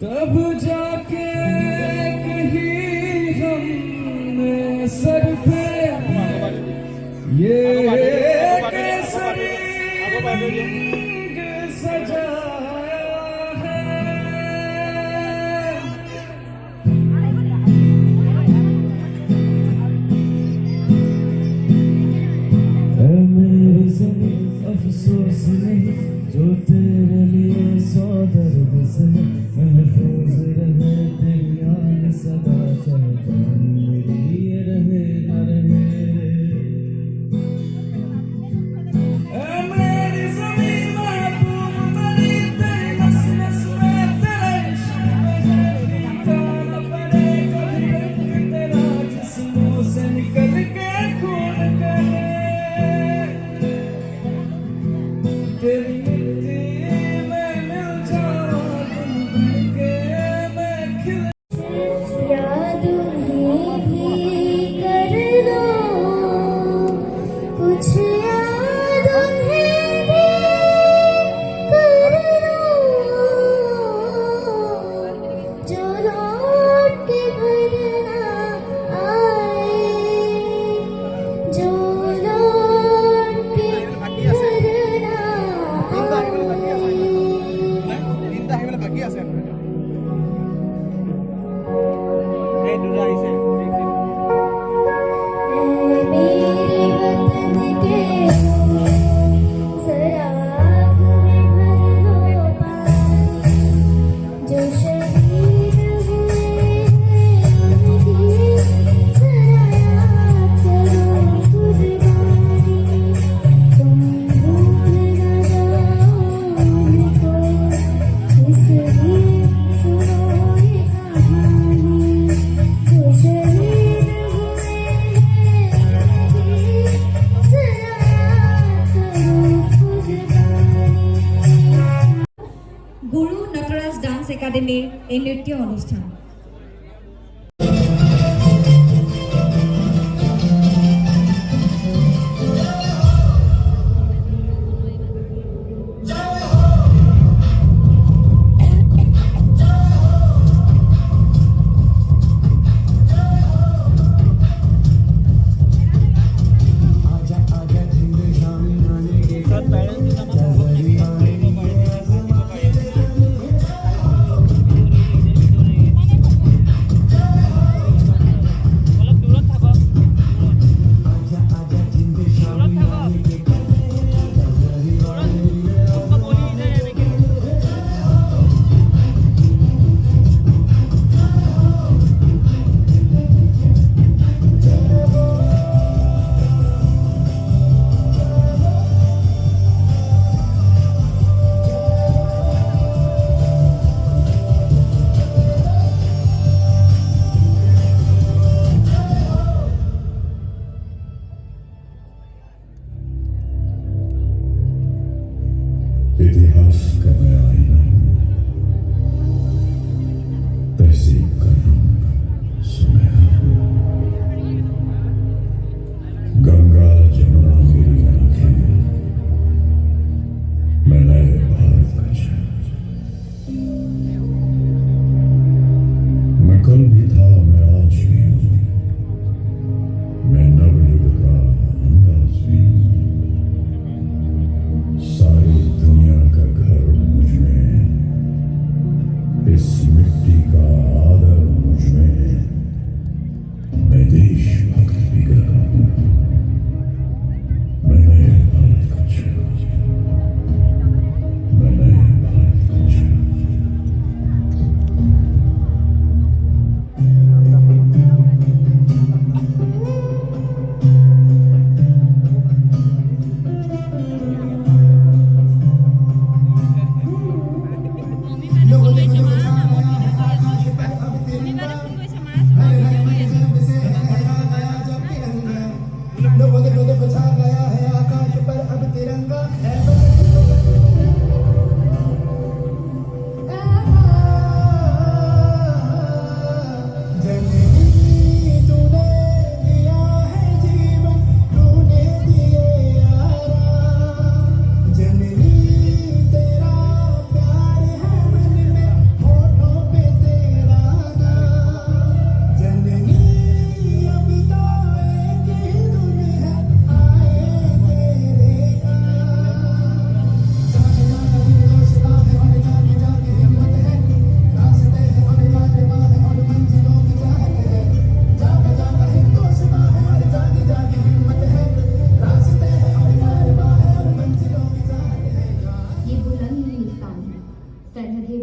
तब जाके कहीं हमने सर पे ये केसरी रंग सजाया है। ऐ मेरी ज़मीं अफसोस नहीं जो तेरे लिए सौ दर्द सहे, महफूज रहे तेरी आन सदा शहजान मेरे लिए रहे न रहे। ऐ मेरी ज़मीं महबूब तेरी तेरी नस नस में तेरा इश्क मुझे फीका न पड़े कभी रंग तेरा जिस्मों से निकल के खून कहे। तेरी मिट्टी में मिल जाऊं तुम बन के मैं खिल। याद उन्हें भी कर लो, कुछ याद उन्हें भी कर लो, जो लौट के घर ना आए, जो लौट के घर ना आए। मेरे वतन के सराग में भर लो पानी, जो शहीद हुए हैं उनकी जरा याद करो कुर्बानी। तुम भूल न जाओ उनको, इसलिए सुनो ये कहानी, जो शहीद हुए हैं जरा याद करो कुर्बानी। গুরু নটরাজ ডান্স একাডেমির এই নৃত্য অনুষ্ঠান।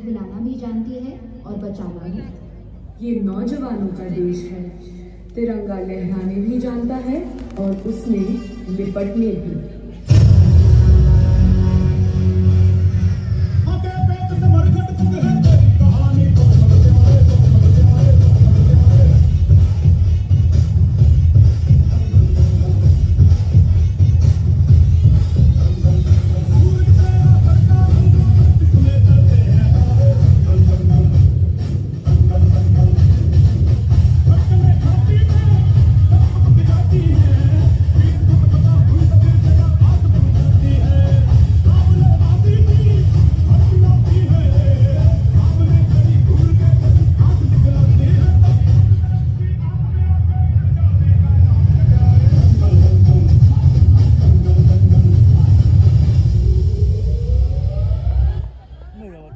खिलाना भी जानती है और बचाना भी। ये नौजवानों का देश है, तिरंगा लहराने भी जानता है और उसमें लिपटने भी।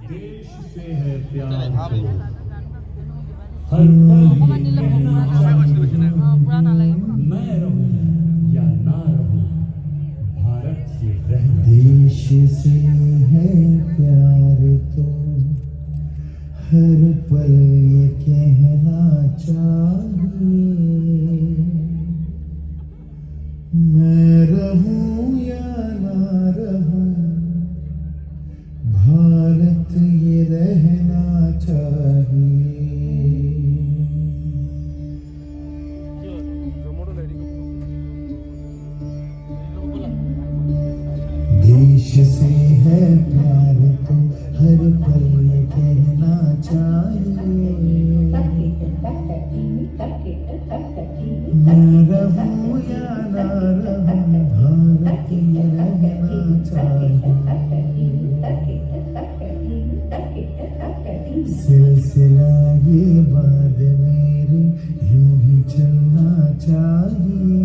देश से है प्यार तो हर पल ये कहना चाहूं, मैं रहूं या ना रहूं, भारत ये रहती। देश से है प्यार तो हर पल ये कहना चाहिए, मैं रहूं या ना रहूं, भारत ये रहना चाहिए। देश से है प्यार तो हर पल ये कहना चाहिए, मैं रहूं या ना रहूं, भारत ये रहना चाहिए। सिलसिला ये बाद मेरे यूं ही चलना चाहिए,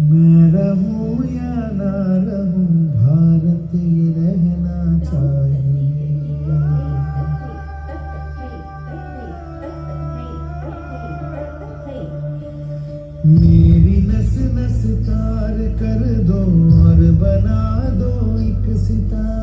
मैं रहूं या ना रहूं, भारत ये रहना चाहिए। मेरी नस नस तार कर दो और बना दो एक सितार,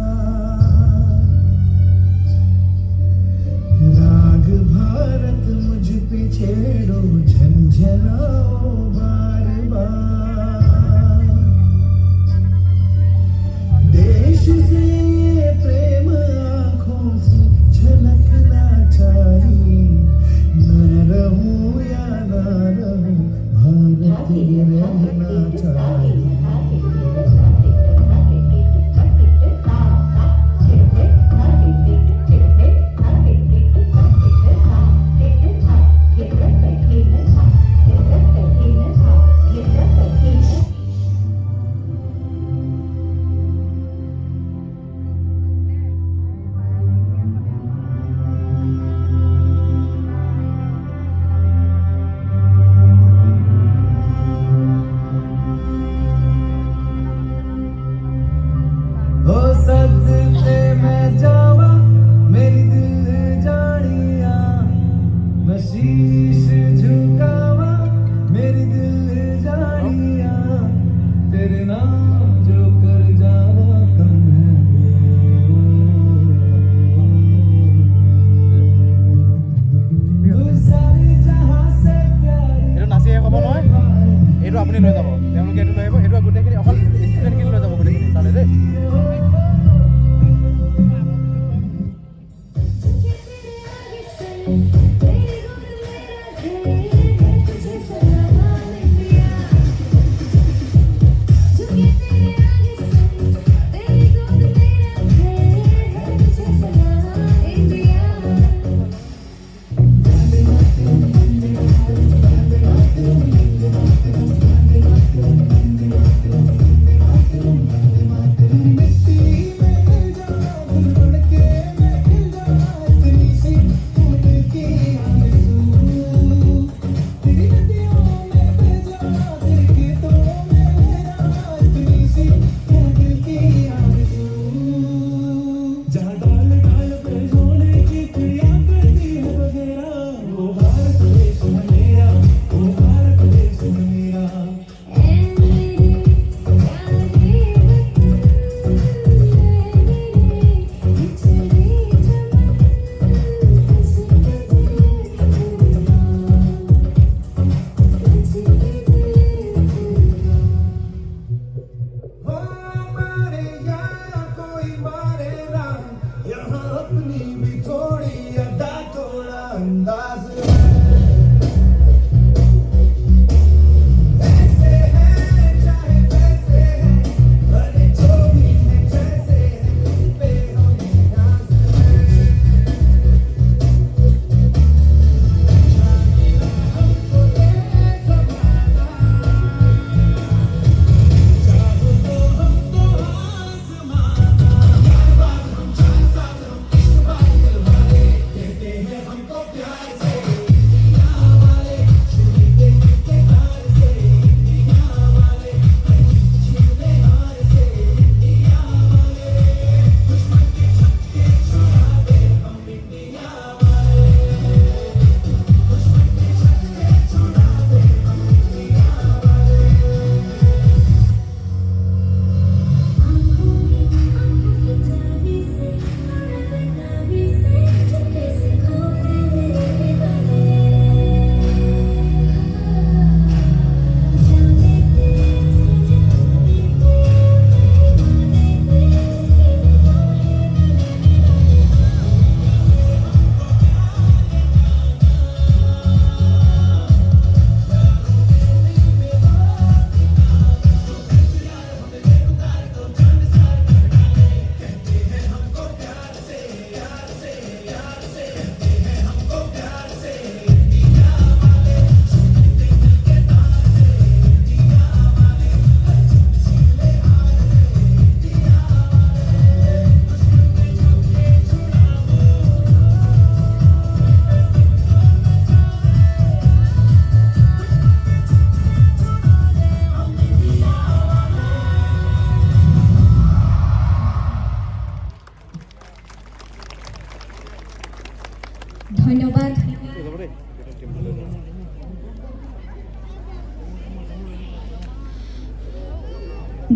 ধন্যবাদ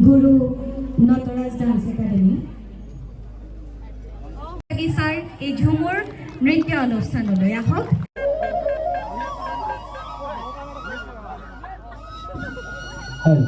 গুৰু নটৰাজ ডান্স একাডেমি ছাৰ এই ঝুমুৰ নৃত্য অনুষ্ঠানলৈ আহক হল